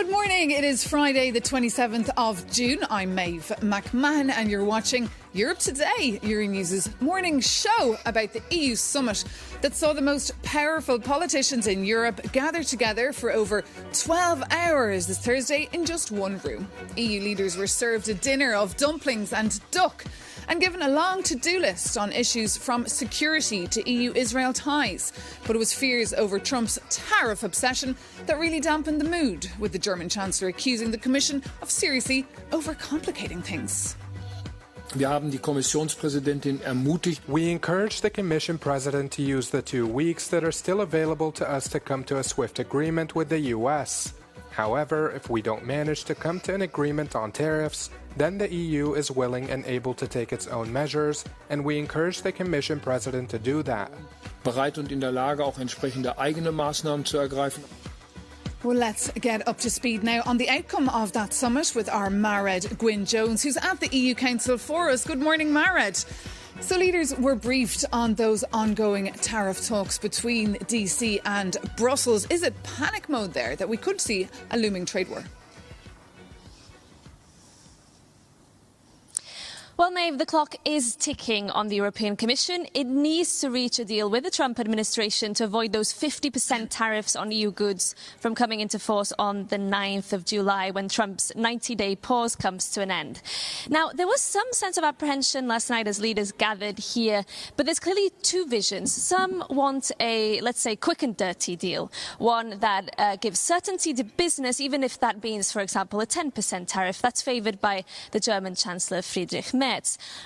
Good morning. It is Friday, the 27th of June. I'm Maeve McMahon and you're watching Europe Today, Euronews' morning show about the EU summit that saw the most powerful politicians in Europe gather together for over 12 hours this Thursday in just one room. EU leaders were served a dinner of dumplings and duck and given a long to-do list on issues from security to EU-Israel ties. But it was fears over Trump's tariff obsession that really dampened the mood, with the German Chancellor accusing the Commission of seriously overcomplicating things. Wir haben die Kommissionspräsidentin ermutigt. We encourage the Commission President to use the 2 weeks that are still available to us to come to a swift agreement with the US. However, if we don't manage to come to an agreement on tariffs, then the EU is willing and able to take its own measures, and we encourage the Commission President to do that. Bereit und in der Lage, auch entsprechende eigene Maßnahmen zu ergreifen. Well, let's get up to speed now on the outcome of that summit with our Mared Gwynne-Jones, who's at the EU Council for us. Good morning, Mared. So leaders were briefed on those ongoing tariff talks between DC and Brussels. Is it panic mode there that we could see a looming trade war? Well, Maeve, the clock is ticking on the European Commission. It needs to reach a deal with the Trump administration to avoid those 50% tariffs on EU goods from coming into force on the 9th of July when Trump's 90-day pause comes to an end. Now, there was some sense of apprehension last night as leaders gathered here, but there's clearly two visions. Some want a, let's say, quick and dirty deal, one that gives certainty to business, even if that means, for example, a 10% tariff. That's favoured by the German Chancellor Friedrich Merz.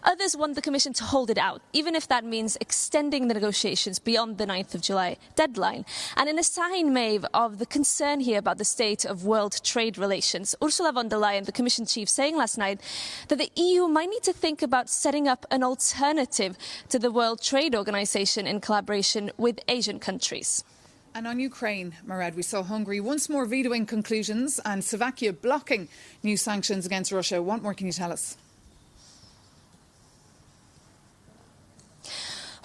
Others want the Commission to hold it out, even if that means extending the negotiations beyond the 9th of July deadline. And in a sign, Maeve, of the concern here about the state of world trade relations, Ursula von der Leyen, the Commission chief, saying last night that the EU might need to think about setting up an alternative to the World Trade Organization in collaboration with Asian countries. And on Ukraine, Mared, we saw Hungary once more vetoing conclusions and Slovakia blocking new sanctions against Russia. What more can you tell us?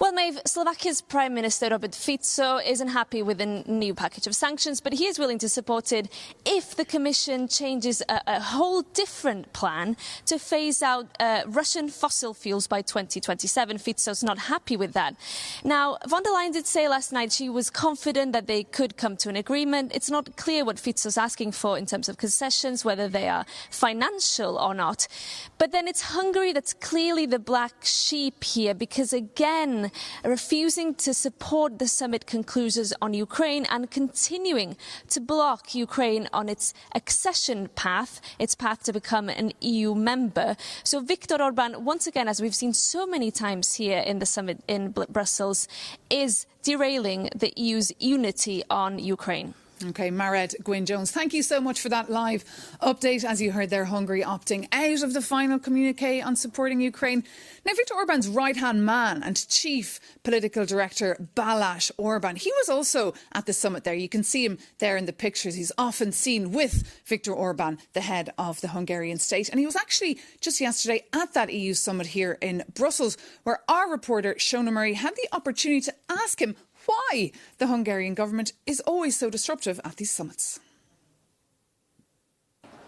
Well, Maeve, Slovakia's Prime Minister Robert Fico isn't happy with the new package of sanctions, but he is willing to support it if the Commission changes a whole different plan to phase out Russian fossil fuels by 2027. Fico's not happy with that. Now, von der Leyen did say last night she was confident that they could come to an agreement. It's not clear what Fico's asking for in terms of concessions, whether they are financial or not. But then it's Hungary that's clearly the black sheep here, because again, refusing to support the summit conclusions on Ukraine and continuing to block Ukraine on its accession path, its path to become an EU member. So Viktor Orban, once again, as we've seen so many times here in the summit in Brussels, is derailing the EU's unity on Ukraine. OK, Mared Gwynne-Jones, thank you so much for that live update. As you heard there, Hungary opting out of the final communique on supporting Ukraine. Now, Viktor Orban's right-hand man and chief political director, Balash Orban, he was also at the summit there. You can see him there in the pictures. He's often seen with Viktor Orban, the head of the Hungarian state. And he was actually just yesterday at that EU summit here in Brussels, where our reporter, Shona Murray, had the opportunity to ask him why the Hungarian government is always so disruptive at these summits.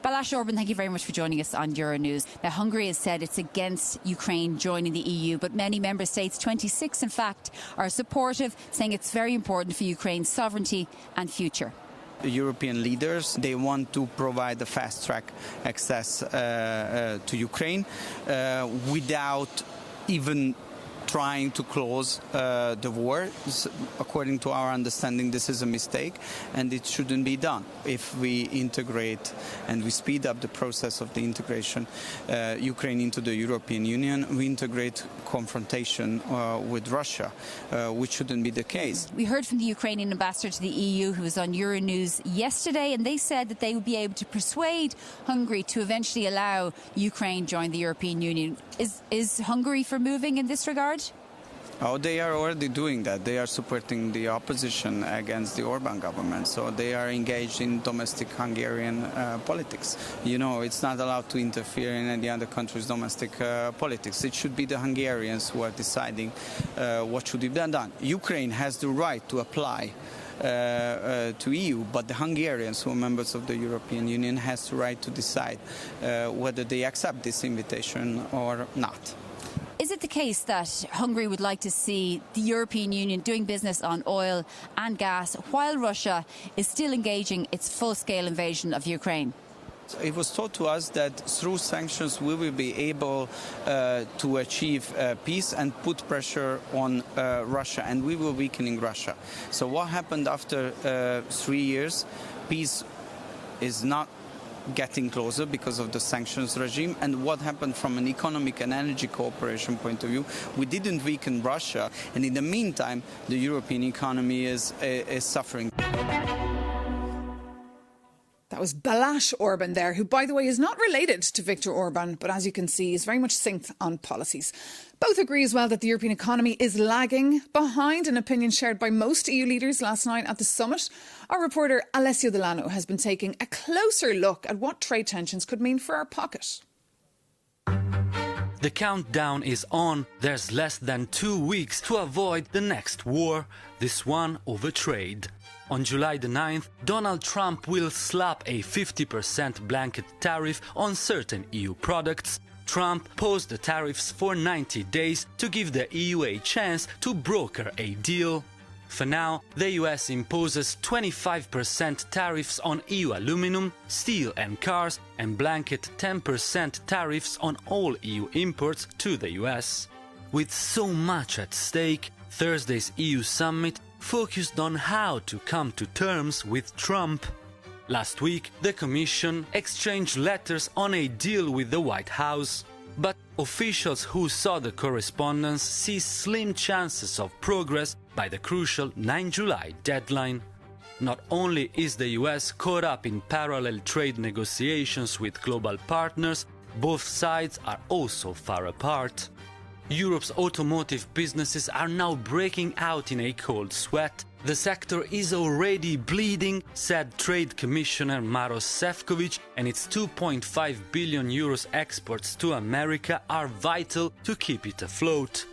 Balash Orban, thank you very much for joining us on Euronews. Now, Hungary has said it's against Ukraine joining the EU, but many member states, 26 in fact, are supportive, saying it's very important for Ukraine's sovereignty and future. The European leaders, they want to provide a fast-track access to Ukraine without even trying to close the war. According to our understanding, this is a mistake and it shouldn't be done. If we integrate and we speed up the process of the integration Ukraine into the European Union, we integrate confrontation with Russia, which shouldn't be the case. We heard from the Ukrainian ambassador to the EU who was on Euronews yesterday, and they said that they would be able to persuade Hungary to eventually allow Ukraine join the European Union. Is Hungary for moving in this regard? Oh, they are already doing that. They are supporting the opposition against the Orban government. So they are engaged in domestic Hungarian politics. You know, it's not allowed to interfere in any other country's domestic politics. It should be the Hungarians who are deciding what should be done. Ukraine has the right to apply to EU, but the Hungarians, who are members of the European Union, has the right to decide whether they accept this invitation or not. Is it the case that Hungary would like to see the European Union doing business on oil and gas while Russia is still engaging its full-scale invasion of Ukraine? It was told to us that through sanctions we will be able to achieve peace and put pressure on Russia, and we were weakening Russia. So what happened after 3 years? Peace is not getting closer because of the sanctions regime, and what happened from an economic and energy cooperation point of view, we didn't weaken Russia, and in the meantime the European economy is suffering. That was Balash Orban there, who, by the way, is not related to Viktor Orban, but as you can see, is very much synced on policies. Both agree as well that the European economy is lagging behind, an opinion shared by most EU leaders last night at the summit. Our reporter Alessio Delano has been taking a closer look at what trade tensions could mean for our pocket. The countdown is on. There's less than 2 weeks to avoid the next war, this one over trade. On July the 9th, Donald Trump will slap a 50% blanket tariff on certain EU products. Trump posed the tariffs for 90 days to give the EU a chance to broker a deal. For now, the US imposes 25% tariffs on EU aluminum, steel and cars, and blanket 10% tariffs on all EU imports to the US. With so much at stake, Thursday's EU summit focused on how to come to terms with Trump. Last week, the Commission exchanged letters on a deal with the White House. But officials who saw the correspondence see slim chances of progress by the crucial 9 July deadline. Not only is the US caught up in parallel trade negotiations with global partners, both sides are also far apart. Europe's automotive businesses are now breaking out in a cold sweat. The sector is already bleeding, said Trade Commissioner Maros Sefcovic, and its 2.5 billion euros exports to America are vital to keep it afloat.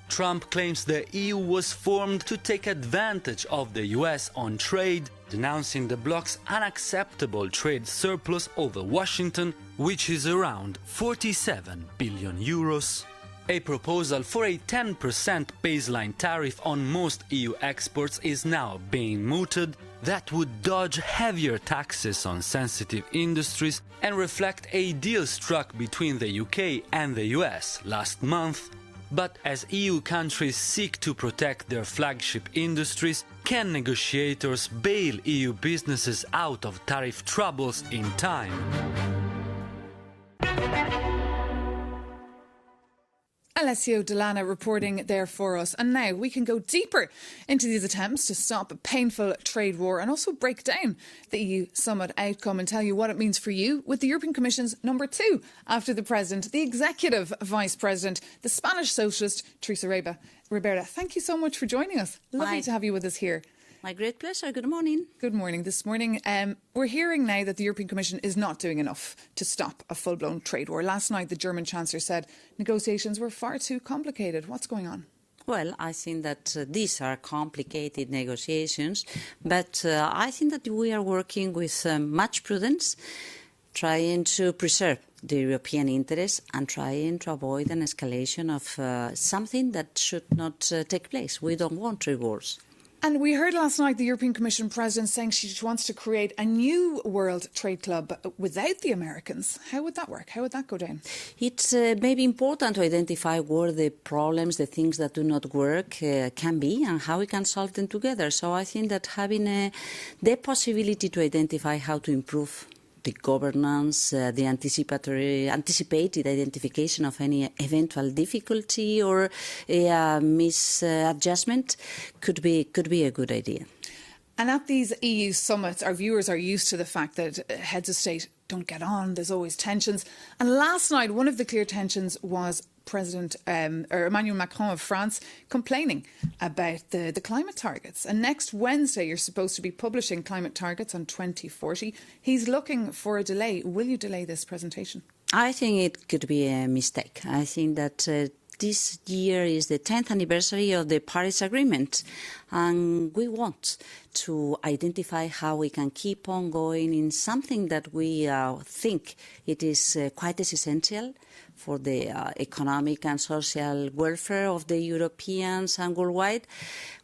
Trump claims the EU was formed to take advantage of the US on trade, denouncing the bloc's unacceptable trade surplus over Washington, which is around 47 billion euros. A proposal for a 10% baseline tariff on most EU exports is now being mooted. That would dodge heavier taxes on sensitive industries and reflect a deal struck between the UK and the US last month. But as EU countries seek to protect their flagship industries, can negotiators bail EU businesses out of tariff troubles in time? Alessio Delano reporting there for us. And now we can go deeper into these attempts to stop a painful trade war and also break down the EU summit outcome and tell you what it means for you with the European Commission's number 2 after the President, the Executive Vice President, the Spanish Socialist, Teresa Ribera. Thank you so much for joining us. Lovely to have you with us here. My great pleasure. Good morning. Good morning. This morning, we're hearing now that the European Commission is not doing enough to stop a full-blown trade war. Last night, the German Chancellor said negotiations were far too complicated. What's going on? Well, I think that these are complicated negotiations, but I think that we are working with much prudence, trying to preserve the European interests and trying to avoid an escalation of something that should not take place. We don't want trade wars. And we heard last night the European Commission President saying she wants to create a new World Trade Club without the Americans. How would that work? How would that go down? It's maybe important to identify where the problems, the things that do not work can be and how we can solve them together. So I think that having the possibility to identify how to improve the governance, the anticipated identification of any eventual difficulty or misadjustment could be a good idea. And at these EU summits, our viewers are used to the fact that heads of state don't get on. There's always tensions. And last night, one of the clear tensions was President Emmanuel Macron of France complaining about the climate targets. And next Wednesday, you're supposed to be publishing climate targets on 2040. He's looking for a delay. Will you delay this presentation? I think it could be a mistake. I think that this year is the 10th anniversary of the Paris Agreement, and we want to identify how we can keep on going in something that we think it is quite as essential for the economic and social welfare of the Europeans and worldwide,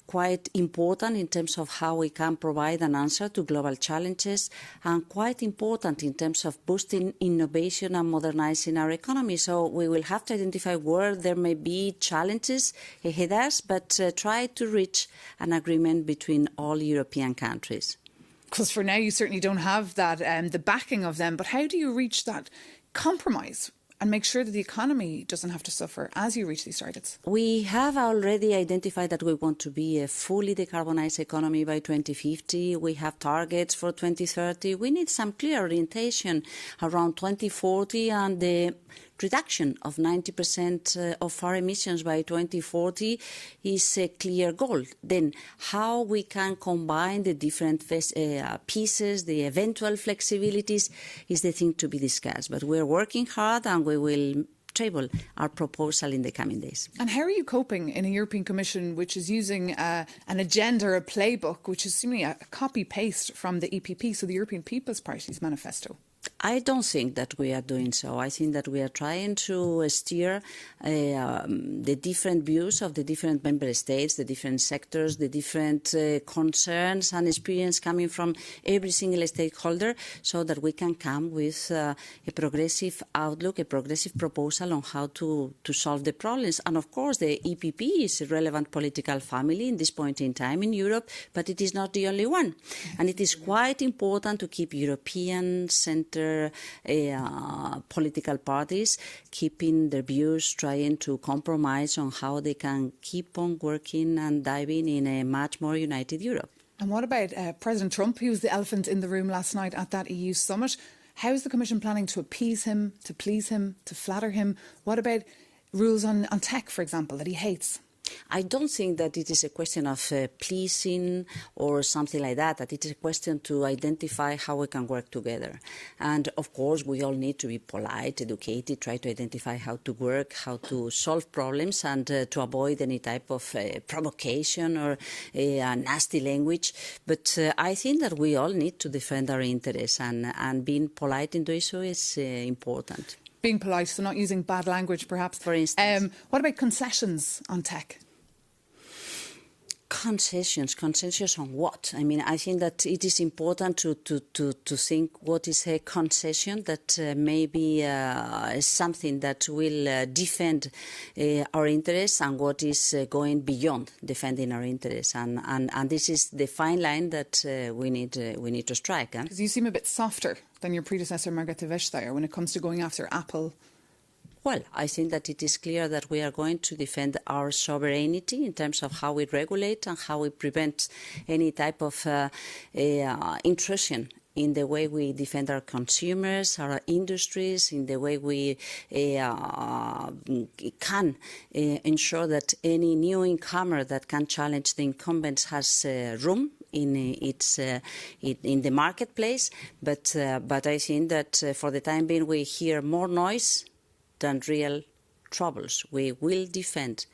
quite important in terms of how we can provide an answer to global challenges, and quite important in terms of boosting innovation and modernizing our economy. So we will have to identify where there may be challenges ahead of us, but try to reach an agreement between all European countries. Because for now you certainly don't have that, the backing of them, but how do you reach that compromise and make sure that the economy doesn't have to suffer as you reach these targets? We have already identified that we want to be a fully decarbonized economy by 2050. We have targets for 2030. We need some clear orientation around 2040 and the reduction of 90% of our emissions by 2040 is a clear goal. Then how we can combine the different pieces, the eventual flexibilities, is the thing to be discussed. But we're working hard and we will table our proposal in the coming days. And how are you coping in a European Commission which is using an agenda, a playbook, which is seemingly a copy-paste from the EPP, so the European People's Party's manifesto? I don't think that we are doing so. I think that we are trying to steer the different views of the different member states, the different sectors, the different concerns and experience coming from every single stakeholder, so that we can come with a progressive outlook, a progressive proposal on how to solve the problems. And of course, the EPP is a relevant political family in this point in time in Europe, but it is not the only one. And it is quite important to keep European centre political parties keeping their views, trying to compromise on how they can keep on working and diving in a much more united Europe. And what about President Trump? He was the elephant in the room last night at that EU summit. How is the Commission planning to appease him, to please him, to flatter him? What about rules on tech, for example, that he hates? I don't think that it is a question of pleasing or something like that, that it is a question to identify how we can work together. And of course, we all need to be polite, educated, try to identify how to work, how to solve problems, and to avoid any type of provocation or nasty language. But I think that we all need to defend our interests, and being polite in doing so is important. Being polite, so not using bad language, perhaps. For instance. What about concessions on tech? Concessions on what? I mean, I think that it is important to think what is a concession that may be something that will defend our interests, and what is going beyond defending our interests. And this is the fine line that we need to strike. Because you seem a bit softer than your predecessor, Margrethe Vestager, when it comes to going after Apple. Well, I think that it is clear that we are going to defend our sovereignty in terms of how we regulate and how we prevent any type of intrusion in the way we defend our consumers, our industries, in the way we can ensure that any new incomer that can challenge the incumbents has room in the marketplace. But I think that for the time being we hear more noise than real troubles. We will defend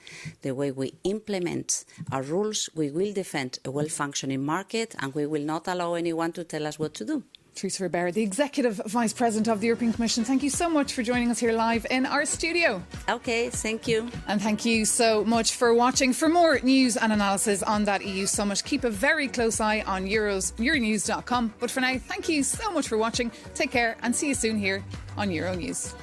the way we implement our rules. We will defend a well-functioning market, and we will not allow anyone to tell us what to do. Teresa Ribera, the Executive Vice President of the European Commission, thank you so much for joining us here live in our studio. Okay, thank you. And thank you so much for watching. For more news and analysis on that EU summit, keep a very close eye on euronews.com. But for now, thank you so much for watching. Take care and see you soon here on Euronews.